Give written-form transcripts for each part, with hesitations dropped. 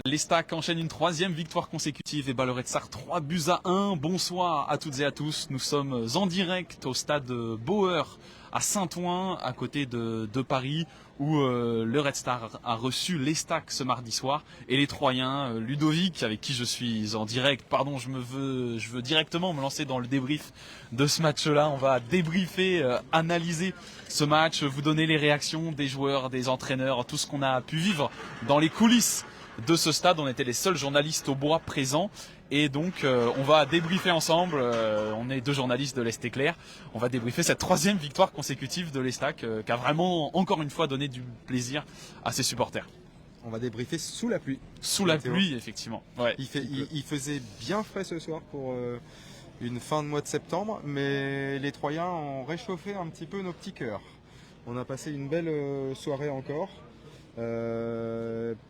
Les Stacks enchaînent une troisième victoire consécutive et bat le Red Star 3-1. Bonsoir à toutes et à tous. Nous sommes en direct au stade Bauer à Saint-Ouen, à côté de Paris, où le Red Star a reçu les Stacks ce mardi soir. Et les Troyens, Ludovic, avec qui je suis en direct, pardon, je veux directement me lancer dans le débrief de ce match-là. On va débriefer, analyser ce match, vous donner les réactions des joueurs, des entraîneurs, tout ce qu'on a pu vivre dans les coulisses de ce stade. On était les seuls journalistes au bois présents et donc on va débriefer ensemble, on est deux journalistes de l'Est Éclair, on va débriefer cette troisième victoire consécutive de l'Estac qui a vraiment encore une fois donné du plaisir à ses supporters. On va débriefer sous la pluie. Sous la pluie, effectivement. Ouais. Il faisait bien frais ce soir pour une fin de mois de septembre, mais les Troyens ont réchauffé un petit peu nos petits cœurs. On a passé une belle soirée encore.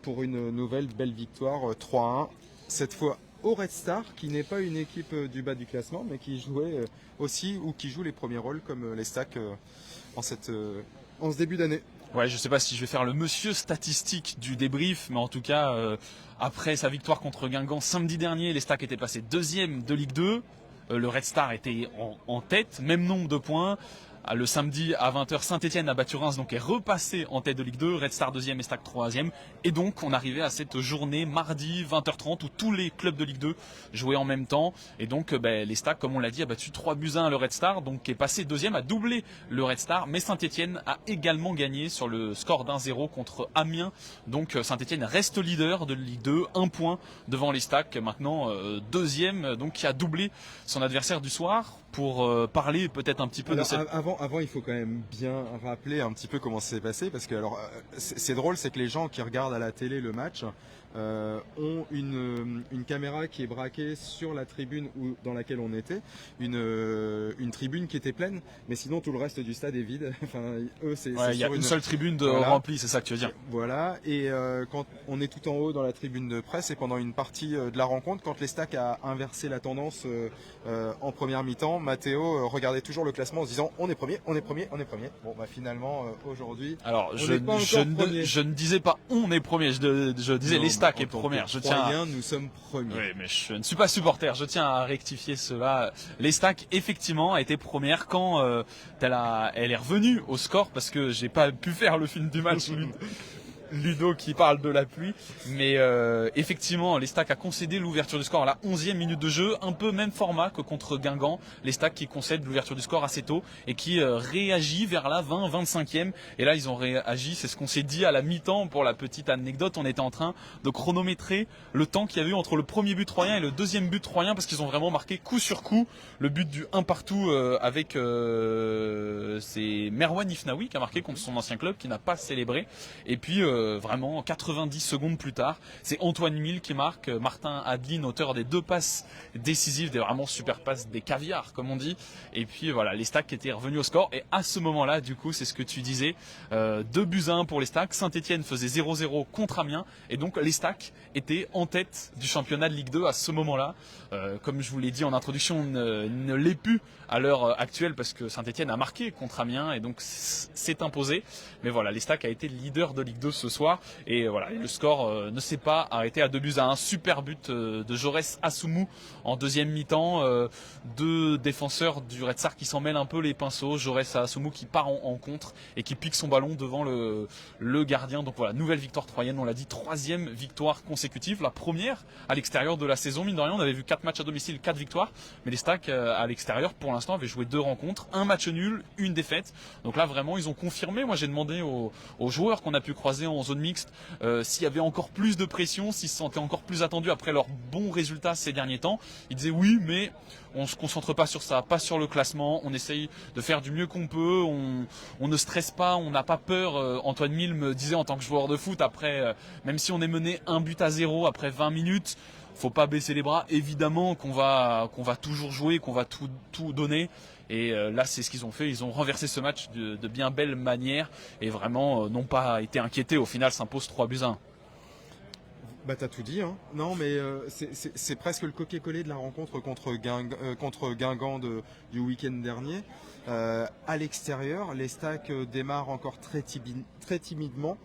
Pour une nouvelle belle victoire 3-1, cette fois au Red Star, qui n'est pas une équipe du bas du classement, mais qui jouait aussi ou qui joue les premiers rôles comme les Stacks en ce début d'année. Ouais, je sais pas si je vais faire le monsieur statistique du débrief, mais en tout cas, après sa victoire contre Guingamp samedi dernier, les Stacks étaient passés deuxième de Ligue 2. Le Red Star était en tête, même nombre de points. Le samedi à 20h, Saint-Etienne a battu Reims, donc est repassé en tête de Ligue 2, Red Star 2e et Stack 3e. Et donc on arrivait à cette journée mardi 20h30 où tous les clubs de Ligue 2 jouaient en même temps. Et donc les Stacks, comme on l'a dit, a battu 3-1 le Red Star, donc est passé deuxième, a doublé le Red Star. Mais Saint-Etienne a également gagné sur le score d'1-0 contre Amiens. Donc Saint-Etienne reste leader de Ligue 2, 1 point devant les Stacks, maintenant deuxième, donc qui a doublé son adversaire du soir. Pour parler peut-être un petit peu de cette... Avant, il faut quand même bien rappeler un petit peu comment ça s'est passé, parce que alors c'est drôle, c'est que les gens qui regardent à la télé le match ont une caméra qui est braquée sur la tribune dans laquelle on était, une tribune qui était pleine, mais sinon tout le reste du stade est vide. Enfin, eux, il y a une seule tribune remplie, c'est ça que tu veux dire. Voilà, et quand on est tout en haut dans la tribune de presse, et pendant une partie de la rencontre, quand les Stacks a inversé la tendance en première mi-temps, Matteo regardait toujours le classement en se disant on est premier. Bon, bah finalement aujourd'hui, alors je ne disais pas on est premier, je disais les Stacks est première. Nous sommes premiers. Oui, mais je ne suis pas supporter. Je tiens à rectifier cela. Les Stacks effectivement a été première quand elle est revenue au score, parce que j'ai pas pu faire le film du match. Ludo qui parle de la pluie, mais effectivement les Stacks a concédé l'ouverture du score à la 11e minute de jeu, un peu même format que contre Guingamp, les Stacks qui concèdent l'ouverture du score assez tôt et qui réagit vers la 20-25e, et là ils ont réagi, c'est ce qu'on s'est dit à la mi-temps. Pour la petite anecdote, on était en train de chronométrer le temps qu'il y a eu entre le premier but troyen et le deuxième but troyen, parce qu'ils ont vraiment marqué coup sur coup. Le but du 1 partout avec c'est Merwan Ifnaoui qui a marqué contre son ancien club, qui n'a pas célébré, et puis vraiment 90 secondes plus tard, c'est Antoine Mille qui marque. Martin Adeline, auteur des 2 passes décisives, des vraiment super passes, des caviars comme on dit. Et puis voilà, les Stacks étaient revenus au score, et à ce moment-là, du coup, c'est ce que tu disais, 2-1 pour les Stacks. Saint-Etienne faisait 0-0 contre Amiens, et donc les Stacks étaient en tête du championnat de Ligue 2 à ce moment-là. Comme je vous l'ai dit en introduction, ne l'est plus à l'heure actuelle, parce que Saint-Etienne a marqué contre Amiens et donc s'est imposé. Mais voilà, les Stacks a été leader de Ligue 2 ce soir, et voilà, le score ne s'est pas arrêté à 2-1. Super but de Jaurès Assoumou en deuxième mi-temps. Deux défenseurs du Red Star qui s'en mêlent un peu les pinceaux. Jaurès Assoumou qui part en contre et qui pique son ballon devant le gardien. Donc voilà, nouvelle victoire troyenne, on l'a dit, 3e victoire consécutive, la première à l'extérieur de la saison. Mine de rien, on avait vu 4 matchs à domicile, 4 victoires, mais les Stacks à l'extérieur pour l'instant avaient joué 2 rencontres, 1 match nul, 1 défaite. Donc là vraiment ils ont confirmé. Moi j'ai demandé aux joueurs qu'on a pu croiser en zone mixte s'il y avait encore plus de pression, s'ils se sentaient encore plus attendus après leurs bons résultats ces derniers temps. Ils disaient oui, mais on se concentre pas sur ça, pas sur le classement, on essaye de faire du mieux qu'on peut, on ne stresse pas, on n'a pas peur. Antoine Mille me disait en tant que joueur de foot, après même si on est mené 1-0 après 20 minutes, faut pas baisser les bras, évidemment qu'on va toujours jouer, qu'on va tout donner. Et là c'est ce qu'ils ont fait, ils ont renversé ce match de bien belle manière, et vraiment n'ont pas été inquiétés. Au final s'impose 3-1. Bah t'as tout dit, hein. Non mais c'est presque le copier-coller de la rencontre contre Guingamp du week-end dernier. À l'extérieur, les Stacks démarrent encore très timidement.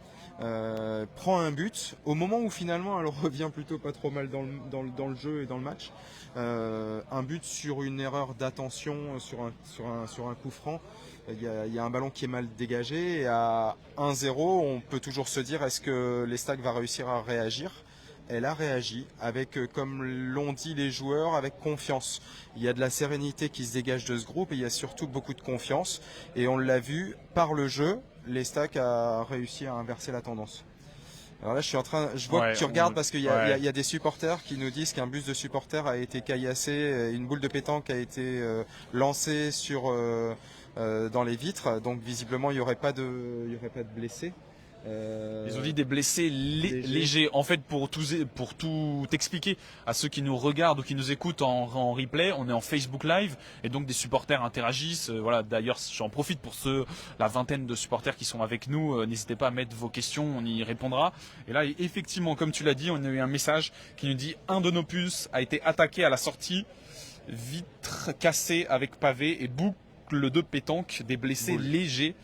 Prend un but au moment où finalement elle revient plutôt pas trop mal dans le jeu et dans le match. Un but sur une erreur d'attention, sur un coup franc. Il y a un ballon qui est mal dégagé et à 1-0 on peut toujours se dire est-ce que les Stacks va réussir à réagir. Elle a réagi avec, comme l'ont dit les joueurs, avec confiance. Il y a de la sérénité qui se dégage de ce groupe et il y a surtout beaucoup de confiance. Et on l'a vu par le jeu, les Stacks a réussi à inverser la tendance. Alors là, je vois que tu regardes parce qu'il y a des supporters qui nous disent qu'un bus de supporters a été caillassé, une boule de pétanque a été lancée dans les vitres. Donc visiblement, il n'y aurait pas de blessés. Ils ont dit des blessés légers. En fait, pour tout expliquer à ceux qui nous regardent ou qui nous écoutent en replay, on est en Facebook Live et donc des supporters interagissent. Voilà. D'ailleurs, j'en profite pour la vingtaine de supporters qui sont avec nous. N'hésitez pas à mettre vos questions, on y répondra. Et là, effectivement, comme tu l'as dit, on a eu un message qui nous dit un de nos puces a été attaqué à la sortie, vitre cassée avec pavé et boucle de pétanque, des blessés légers.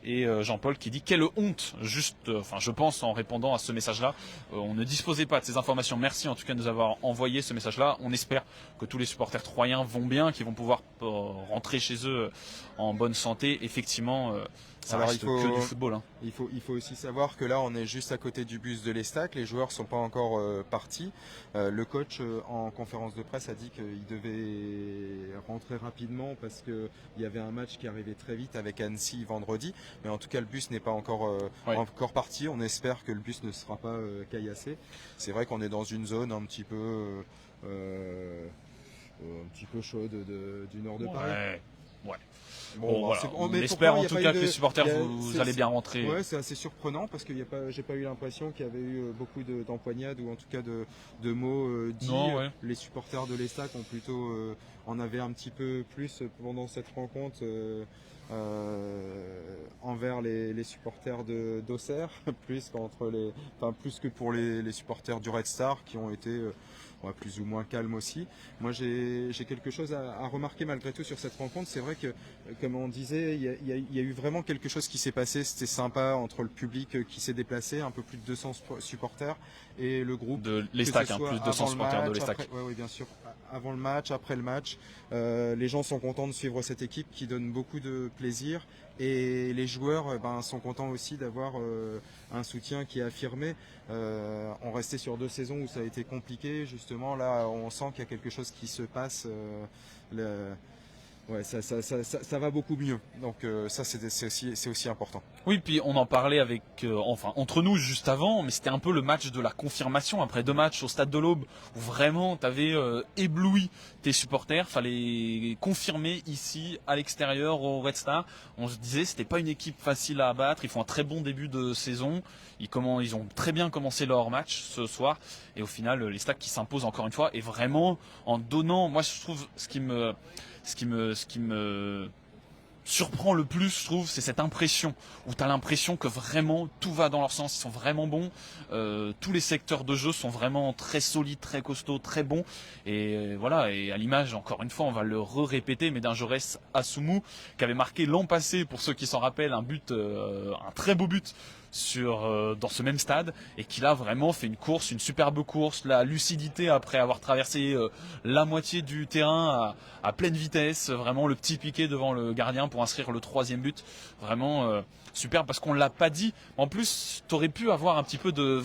Et Jean-Paul qui dit quelle honte, je pense en répondant à ce message-là, on ne disposait pas de ces informations. Merci en tout cas de nous avoir envoyé ce message-là. On espère que tous les supporters troyens vont bien, qu'ils vont pouvoir rentrer chez eux en bonne santé. Effectivement, ça reste que du football. Hein. Il faut aussi savoir que là, on est juste à côté du bus de l'Estac. Les joueurs sont pas encore partis. Le coach en conférence de presse a dit qu'il devait rentrer rapidement parce qu'il y avait un match qui arrivait très vite avec Annecy vendredi. Mais en tout cas, le bus n'est pas encore parti. On espère que le bus ne sera pas caillassé. C'est vrai qu'on est dans une zone un petit peu chaude du nord de Paris. Ouais. Bon, voilà. On espère en tout cas que les supporters vous allez bien rentrer. Ouais, c'est assez surprenant parce que j'ai pas eu l'impression qu'il y avait eu beaucoup d'empoignades ou en tout cas de mots dits. Non, ouais. Les supporters de l'Estac ont plutôt en avaient un petit peu plus pendant cette rencontre envers les supporters d'Auxerre, plus que pour les supporters du Red Star qui ont été plus ou moins calme aussi. Moi, j'ai quelque chose à remarquer malgré tout sur cette rencontre. C'est vrai que, comme on disait, il y a eu vraiment quelque chose qui s'est passé. C'était sympa entre le public qui s'est déplacé, un peu plus de 200 supporters, et le groupe de l'Estac, plus de 200 supporters de l'Estac. Oui, bien sûr. Avant le match, après le match, les gens sont contents de suivre cette équipe qui donne beaucoup de plaisir. Et les joueurs sont contents aussi d'avoir un soutien qui est affirmé. On restait sur 2 saisons où ça a été compliqué. Justement, là, on sent qu'il y a quelque chose qui se passe. Ça va beaucoup mieux. Donc ça, c'est aussi important. Oui, puis on en parlait entre nous juste avant, mais c'était un peu le match de la confirmation après 2 matchs au Stade de l'Aube où vraiment t'avais ébloui tes supporters. Fallait confirmer ici, à l'extérieur, au Red Star. On se disait c'était pas une équipe facile à abattre. Ils font un très bon début de saison. Ils ont très bien commencé leur match ce soir. Et au final, les Stacks qui s'imposent encore une fois. Et vraiment, en donnant, moi je trouve ce qui me surprend le plus, je trouve, c'est cette impression où tu as l'impression que vraiment tout va dans leur sens, ils sont vraiment bons, tous les secteurs de jeu sont vraiment très solides, très costauds, très bons, et voilà, et à l'image, encore une fois, on va le répéter, mais d'un Jaurès Assoumou qui avait marqué l'an passé, pour ceux qui s'en rappellent, un très beau but dans ce même stade, et qui là vraiment fait une superbe course, la lucidité après avoir traversé la moitié du terrain à pleine vitesse, vraiment le petit piqué devant le gardien pour inscrire le 3e but, vraiment superbe parce qu'on l'a pas dit. En plus, t'aurais pu avoir un petit peu de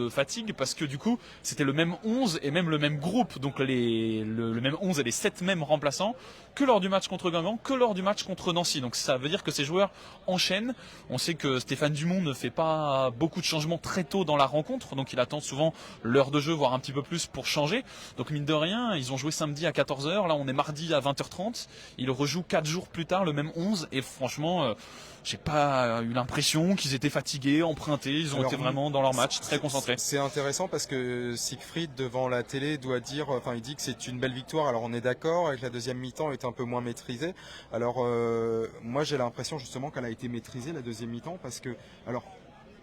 fatigue parce que du coup, c'était le même 11 et même le même groupe, donc le même 11 et les 7 mêmes remplaçants que lors du match contre Guingamp, que lors du match contre Nancy. Donc ça veut dire que ces joueurs enchaînent. On sait que Stéphane Dumont ne fait pas beaucoup de changements très tôt dans la rencontre, donc il attend souvent l'heure de jeu, voire un petit peu plus pour changer. Donc mine de rien, ils ont joué samedi à 14h, là on est mardi à 20h30, ils rejouent 4 jours plus tard le même 11 et franchement, j'ai pas eu l'impression qu'ils étaient fatigués, empruntés, ils ont été vraiment dans leur match, très concentrés. C'est intéressant parce que Siegfried devant la télé doit dire, il dit que c'est une belle victoire, alors on est d'accord, avec la deuxième mi-temps est un peu moins maîtrisée. Alors moi j'ai l'impression justement qu'elle a été maîtrisée la deuxième mi-temps parce que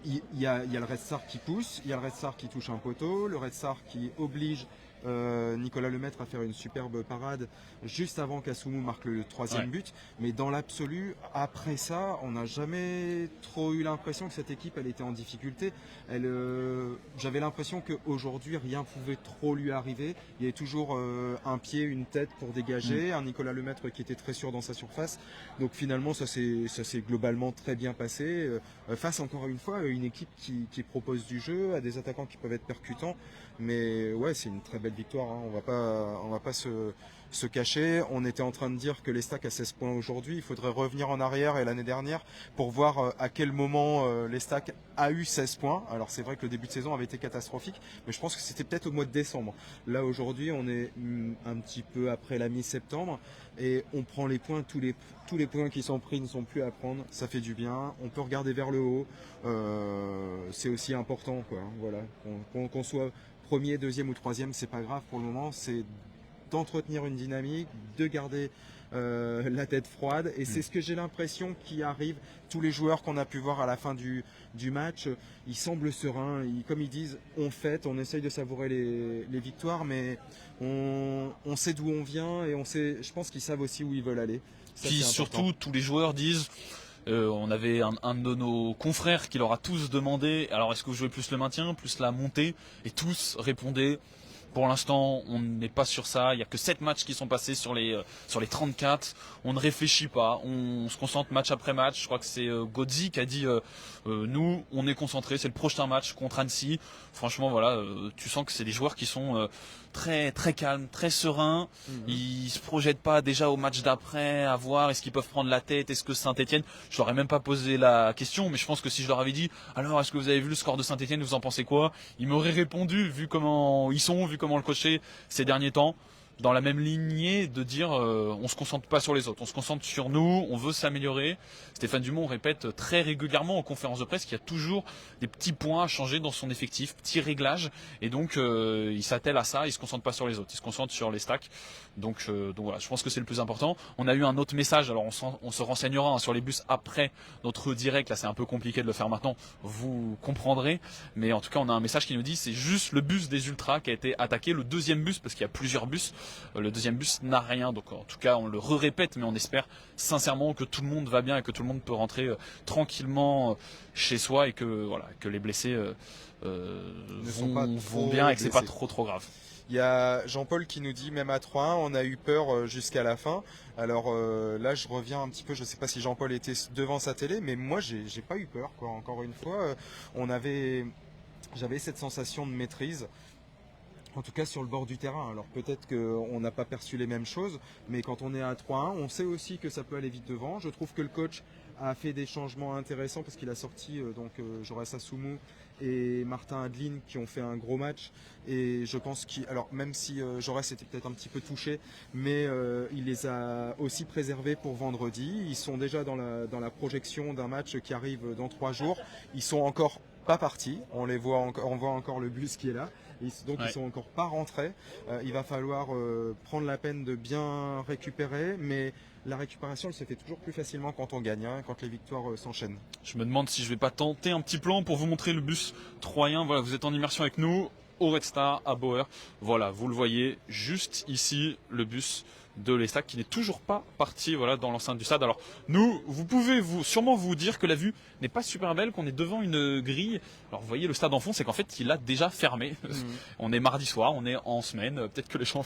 il y a le Red Star qui pousse, il y a le Red Star qui touche un poteau, le Red Star qui oblige Nicolas Lemaître à faire une superbe parade juste avant qu'Asumu marque le troisième but. Mais dans l'absolu, après ça, on n'a jamais trop eu l'impression que cette équipe elle était en difficulté. J'avais l'impression qu'aujourd'hui rien pouvait trop lui arriver. Il y avait toujours un pied, une tête pour dégager, un Nicolas Lemaître qui était très sûr dans sa surface. Donc finalement ça s'est globalement très bien passé. Face encore une fois à une équipe qui propose du jeu, à des attaquants qui peuvent être percutants. Mais ouais, c'est une très belle victoire, hein. On va pas se cacher. On était en train de dire que l'Estac a 16 points aujourd'hui. Il faudrait revenir en arrière et l'année dernière pour voir à quel moment l'Estac a eu 16 points. Alors c'est vrai que le début de saison avait été catastrophique, mais je pense que c'était peut-être au mois de décembre. Là aujourd'hui, on est un petit peu après la mi-septembre et on prend les points. Tous les points qui sont pris ne sont plus à prendre. Ça fait du bien. On peut regarder vers le haut. C'est aussi important, quoi. Voilà. Qu'on soit premier, deuxième ou troisième, c'est pas grave pour le moment. C'est d'entretenir une dynamique, de garder la tête froide. Et c'est ce que j'ai l'impression qui arrive. Tous les joueurs qu'on a pu voir à la fin du match, ils semblent sereins. Comme ils disent, on fête, on essaye de savourer les victoires, mais on sait d'où on vient et je pense qu'ils savent aussi où ils veulent aller. Ça, puis surtout, tous les joueurs disent... on avait un de nos confrères qui leur a tous demandé alors est-ce que vous jouez plus le maintien, plus la montée, et tous répondaient pour l'instant on n'est pas sur ça, il n'y a que 7 matchs qui sont passés sur les 34, on ne réfléchit pas, on se concentre match après match. Je crois que c'est Godzi qui a dit nous on est concentrés, c'est le prochain match contre Annecy. Franchement voilà, tu sens que c'est des joueurs qui sont très très calmes, très sereins. Ils se projettent pas déjà au match d'après à voir est-ce qu'ils peuvent prendre la tête, est-ce que Saint-Etienne, je leur ai même pas posé la question, mais je pense que si je leur avais dit alors est-ce que vous avez vu le score de Saint-Etienne, vous en pensez quoi, ils m'auraient répondu, vu comment ils sont, vu comment le coacher ces derniers temps, dans la même lignée de dire on se concentre pas sur les autres, on se concentre sur nous, on veut s'améliorer. Stéphane Dumont répète très régulièrement en conférence de presse qu'il y a toujours des petits points à changer dans son effectif, petits réglages, et donc il s'attelle à ça, il se concentre pas sur les autres, il se concentre sur les stacks. Donc voilà, je pense que c'est le plus important. On a eu un autre message, alors on se renseignera hein, sur les bus après notre direct, là c'est un peu compliqué de le faire maintenant, vous comprendrez, mais en tout cas on a un message qui nous dit c'est juste le bus des Ultras qui a été attaqué, le deuxième bus, parce qu'il y a plusieurs bus, le deuxième bus n'a rien, donc en tout cas on le répète, mais on espère sincèrement que tout le monde va bien et que tout le monde peut rentrer tranquillement chez soi, et que voilà, que les blessés vont bien et que c'est pas trop grave. Il y a Jean-Paul qui nous dit même à 3-1 on a eu peur jusqu'à la fin. Alors là je reviens un petit peu, je sais pas si Jean-Paul était devant sa télé, mais moi j'ai pas eu peur, quoi. Encore une fois, j'avais cette sensation de maîtrise. En tout cas sur le bord du terrain. Alors peut-être qu'on n'a pas perçu les mêmes choses, mais quand on est à 3-1, on sait aussi que ça peut aller vite devant. Je trouve que le coach a fait des changements intéressants parce qu'il a sorti Joras Asumu et Martin Adeline qui ont fait un gros match. Et je pense alors même si Joras était peut-être un petit peu touché, mais il les a aussi préservés pour vendredi. Ils sont déjà dans la projection d'un match qui arrive dans 3 jours. Ils sont encore pas partis. On voit encore le bus qui est là. Donc ils sont encore pas rentrés. Il va falloir prendre la peine de bien récupérer, mais la récupération elle se fait toujours plus facilement quand on gagne, hein, quand les victoires s'enchaînent. Je me demande si je vais pas tenter un petit plan pour vous montrer le bus troyen. Voilà, vous êtes en immersion avec nous au Red Star à Bauer. Voilà, vous le voyez juste ici, le bus de l'Estac qui n'est toujours pas parti, voilà, dans l'enceinte du stade. Alors nous, vous pouvez sûrement vous dire que la vue n'est pas super belle, qu'on est devant une grille. Alors vous voyez le stade en fond, c'est qu'en fait il a déjà fermé. On est mardi soir, on est en semaine, peut-être que les gens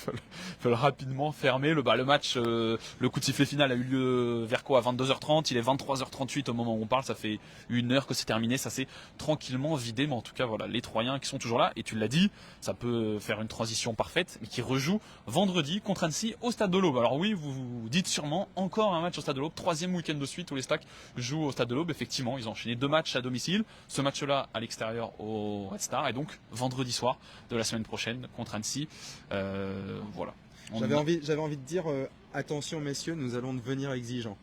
veulent rapidement fermer. Le match, le coup de sifflet final a eu lieu vers quoi, à 22h30, il est 23h38 au moment où on parle, ça fait 1 heure que c'est terminé, ça s'est tranquillement vidé, mais en tout cas voilà, les Troyens qui sont toujours là, et tu l'as dit, ça peut faire une transition parfaite, mais qui rejoue vendredi contre Annecy au stade de l'Aube. Alors oui, vous vous dites sûrement encore un match au stade de l'Aube, 3e week-end de suite où les Stacks jouent au stade de l'Aube. Effectivement, ils ont enchaîné 2 matchs à domicile, ce match-là à l'extérieur au Red Star, et donc vendredi soir de la semaine prochaine contre Annecy. Voilà. J'avais envie de dire attention messieurs, nous allons devenir exigeants.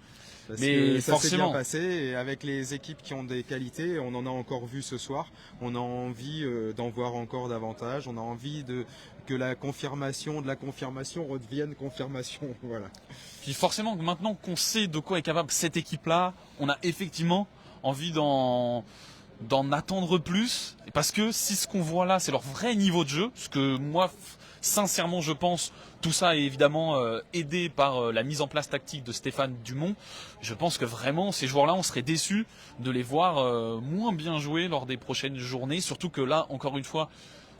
Parce mais que ça s'est bien forcément passé, et avec les équipes qui ont des qualités, on en a encore vu ce soir, on a envie d'en voir encore davantage, on a envie que la confirmation de la confirmation redevienne confirmation. Voilà. Puis forcément, maintenant qu'on sait de quoi est capable cette équipe-là, on a effectivement envie d'en attendre plus, parce que si ce qu'on voit là c'est leur vrai niveau de jeu, ce que moi sincèrement, je pense, tout ça est évidemment aidé par la mise en place tactique de Stéphane Dumont. Je pense que vraiment, ces joueurs-là, on serait déçus de les voir moins bien jouer lors des prochaines journées. Surtout que là, encore une fois,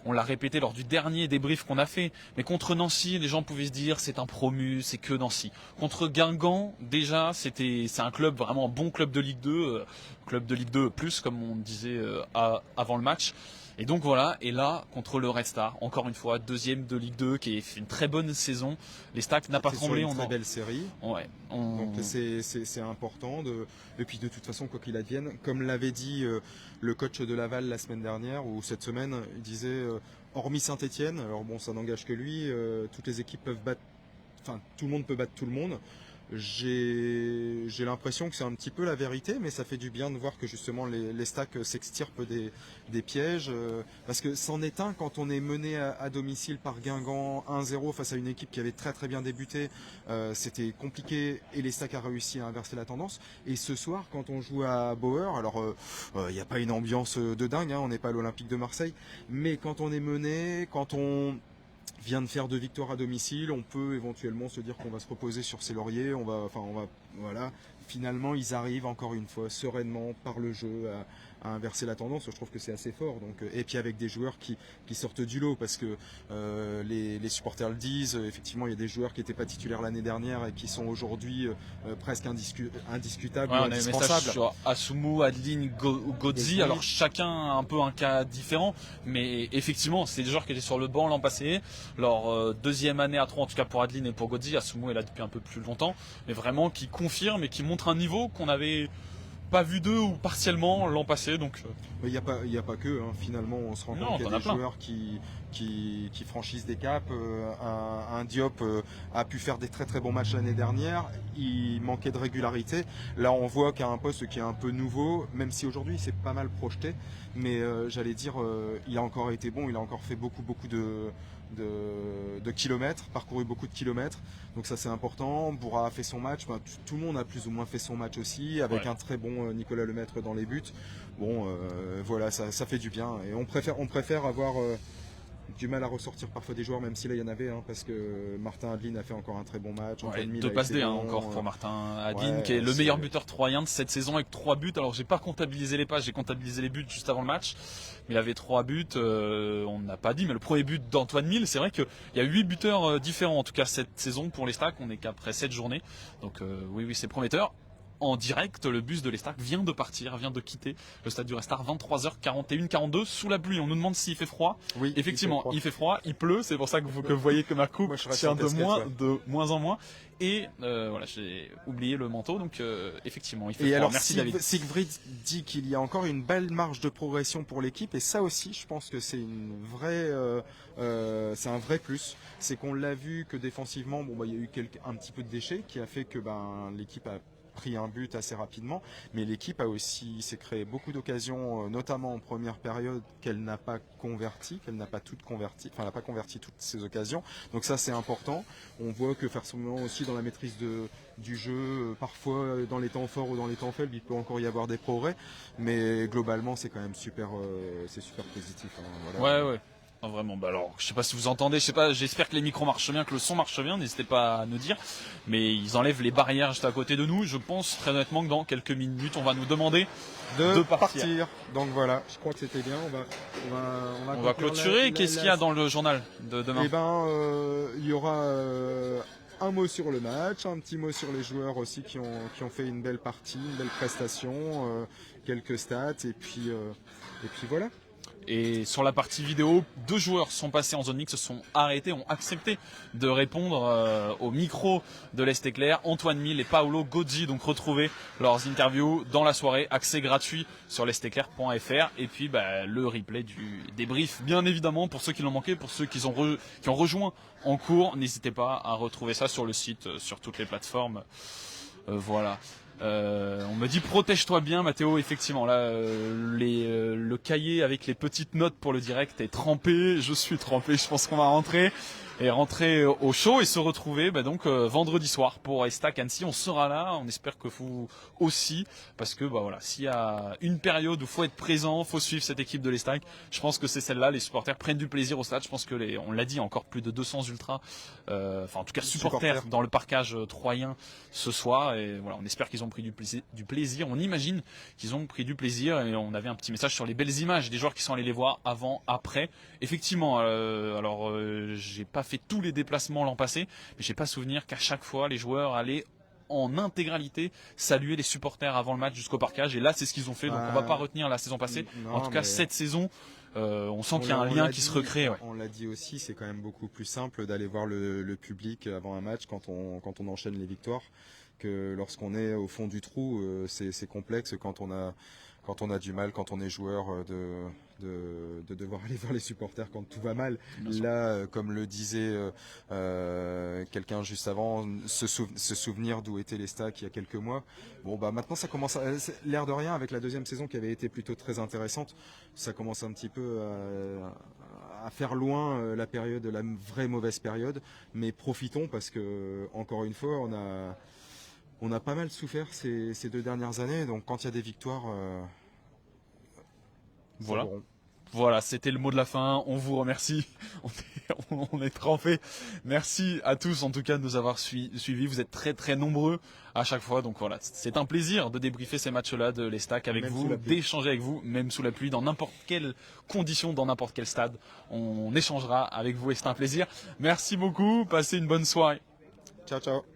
on l'a répété lors du dernier débrief qu'on a fait, mais contre Nancy, les gens pouvaient se dire c'est un promu, c'est que Nancy. Contre Guingamp, déjà, c'est un club, vraiment un bon club de Ligue 2, club de Ligue 2 plus, comme on disait avant le match. Et donc voilà, et là, contre le Red Star, encore une fois, deuxième de Ligue 2, qui a fait une très bonne saison. Les Stacks n'a pas tremblé. C'est une très belle série. Ouais, donc c'est important. Et puis de toute façon, quoi qu'il advienne, comme l'avait dit le coach de Laval la semaine dernière, ou cette semaine, il disait, hormis Saint-Etienne, alors bon, ça n'engage que lui, toutes les équipes peuvent battre, enfin tout le monde peut battre tout le monde. J'ai l'impression que c'est un petit peu la vérité, mais ça fait du bien de voir que justement les Stacks s'extirpent des pièges, parce que c'en est un quand on est mené à domicile par Guingamp 1-0 face à une équipe qui avait très très bien débuté, c'était compliqué et les Stacks a réussi à inverser la tendance. Et ce soir, quand on joue à Bauer, alors il n'y a pas une ambiance de dingue, hein, on n'est pas à l'Olympique de Marseille, mais quand on est mené, quand on vient de faire 2 victoires à domicile, on peut éventuellement se dire qu'on va se reposer sur ses lauriers, voilà. Finalement, ils arrivent encore une fois sereinement par le jeu à inverser la tendance. Je trouve que c'est assez fort. Donc, et puis avec des joueurs qui sortent du lot, parce que les supporters le disent. Effectivement, il y a des joueurs qui n'étaient pas titulaires l'année dernière et qui sont aujourd'hui presque indiscutables, ouais, ou on a des indispensables. messages sur Asumu, Adeline, Godzi. Alors chacun a un peu un cas différent, mais effectivement, c'est des joueurs qui étaient sur le banc l'an passé. Leur deuxième année à 3, en tout cas pour Adeline et pour Godzi. Asumu est là depuis un peu plus longtemps, mais vraiment qui confirme et qui montre un niveau qu'on n'avait pas vu d'eux ou partiellement l'an passé. Donc il n'y a pas que, hein. Finalement on se rend compte qu'il y a des joueurs qui franchissent des caps. Un Diop a pu faire des très très bons matchs l'année dernière, il manquait de régularité. Là on voit qu'il y a un poste qui est un peu nouveau, même si aujourd'hui il s'est pas mal projeté, mais j'allais dire il a encore été bon, il a encore fait beaucoup de kilomètres, parcouru beaucoup de kilomètres, donc ça c'est important. Bourra a fait son match, tout le monde a plus ou moins fait son match aussi, avec un très bon Nicolas Lemaître dans les buts. Bon, voilà, ça fait du bien, et on préfère avoir du mal à ressortir parfois des joueurs, même si là il y en avait, hein, parce que Martin Adeline a fait encore un très bon match. 2 passes D encore pour Martin Adeline, qui est le meilleur buteur troyen de cette saison avec 3 buts. Alors j'ai pas comptabilisé les passes, j'ai comptabilisé les buts juste avant le match. Mais il avait 3 buts, on n'a pas dit, mais le premier but d'Antoine Mille, c'est vrai qu'il y a 8 buteurs différents en tout cas cette saison pour les Stacks. On n'est qu'après 7 journées, donc oui c'est prometteur. En direct, le bus de l'Estac vient de partir, vient de quitter le stade du Red Star, 23h41-42 sous la pluie. On nous demande s'il fait froid. Oui, effectivement, il fait froid, il pleut, c'est pour ça que vous voyez que ma coupe tient de moins en moins. Et voilà, j'ai oublié le manteau, donc effectivement, il fait froid. Et alors, merci David. Siegfried dit qu'il y a encore une belle marge de progression pour l'équipe, et ça aussi, je pense que c'est c'est un vrai plus. C'est qu'on l'a vu que défensivement, il y a eu un petit peu de déchets qui a fait que l'équipe a pris un but assez rapidement, mais l'équipe s'est créé beaucoup d'occasions, notamment en première période, qu'elle n'a pas toutes converti toutes ces occasions. Donc ça c'est important. On voit que forcément aussi dans la maîtrise du jeu, parfois dans les temps forts ou dans les temps faibles, il peut encore y avoir des progrès, mais globalement c'est quand même super positif, hein, voilà. Ouais. Non, vraiment, alors, je sais pas si vous entendez, j'espère que les micros marchent bien, que le son marche bien, n'hésitez pas à nous dire. Mais ils enlèvent les barrières juste à côté de nous. Je pense très honnêtement que dans quelques minutes, on va nous demander de partir. Donc voilà, je crois que c'était bien. On va clôturer. Qu'est-ce qu'il y a dans le journal de demain? Il y aura un mot sur le match, un petit mot sur les joueurs aussi qui ont fait une belle partie, une belle prestation, quelques stats, et puis voilà. Et sur la partie vidéo, 2 joueurs sont passés en zone mixte, se sont arrêtés, ont accepté de répondre au micro de l'Est Éclair. Antoine Mille et Paolo Gozzi, donc retrouvez leurs interviews dans la soirée, accès gratuit sur lestéclair.fr. Et puis le replay du débrief, bien évidemment, pour ceux qui l'ont manqué, pour ceux qui ont rejoint en cours, n'hésitez pas à retrouver ça sur le site, sur toutes les plateformes. Voilà. On me dit protège-toi bien Mathéo, effectivement là le cahier avec les petites notes pour le direct est trempé, je suis trempé, je pense qu'on va rentrer. et rentrer au chaud et se retrouver donc vendredi soir pour Estac Annecy. On sera là, on espère que vous aussi, parce que voilà, s'il y a une période où faut être présent, faut suivre cette équipe de l'Estac, je pense que c'est celle-là. Les supporters prennent du plaisir au stade. Je pense que on l'a dit, encore plus de 200 ultras, enfin en tout cas supporters dans le parcage troyen ce soir, et voilà, on espère qu'ils ont pris du plaisir. On imagine qu'ils ont pris du plaisir, et on avait un petit message sur les belles images des joueurs qui sont allés les voir avant, après. Effectivement, alors j'ai pas fait tous les déplacements l'an passé, mais j'ai pas souvenir qu'à chaque fois les joueurs allaient en intégralité saluer les supporters avant le match jusqu'au parquage, et là c'est ce qu'ils ont fait, donc on va pas retenir la saison passée. En tout cas cette saison, on sent qu'il y a un lien qui se recrée. Ouais. On l'a dit aussi, c'est quand même beaucoup plus simple d'aller voir le public avant un match quand on enchaîne les victoires, que lorsqu'on est au fond du trou. C'est complexe quand on a du mal, quand on est joueur, de devoir aller voir les supporters quand tout va mal. Là, comme le disait quelqu'un juste avant, se souvenir d'où étaient les Stacks il y a quelques mois. Bon, maintenant ça commence l'air de rien, avec la deuxième saison qui avait été plutôt très intéressante, ça commence un petit peu à faire loin la période, la vraie mauvaise période, mais profitons, parce que encore une fois on a pas mal souffert ces 2 dernières années, donc quand il y a des victoires, Voilà, c'était le mot de la fin. On vous remercie. On est trempés. Merci à tous, en tout cas, de nous avoir suivis. Vous êtes très très nombreux à chaque fois. Donc voilà, c'est un plaisir de débriefer ces matchs-là de l'Estac avec vous, d'échanger avec vous, même sous la pluie, dans n'importe quelle condition, dans n'importe quel stade. On échangera avec vous et c'est un plaisir. Merci beaucoup. Passez une bonne soirée. Ciao, ciao.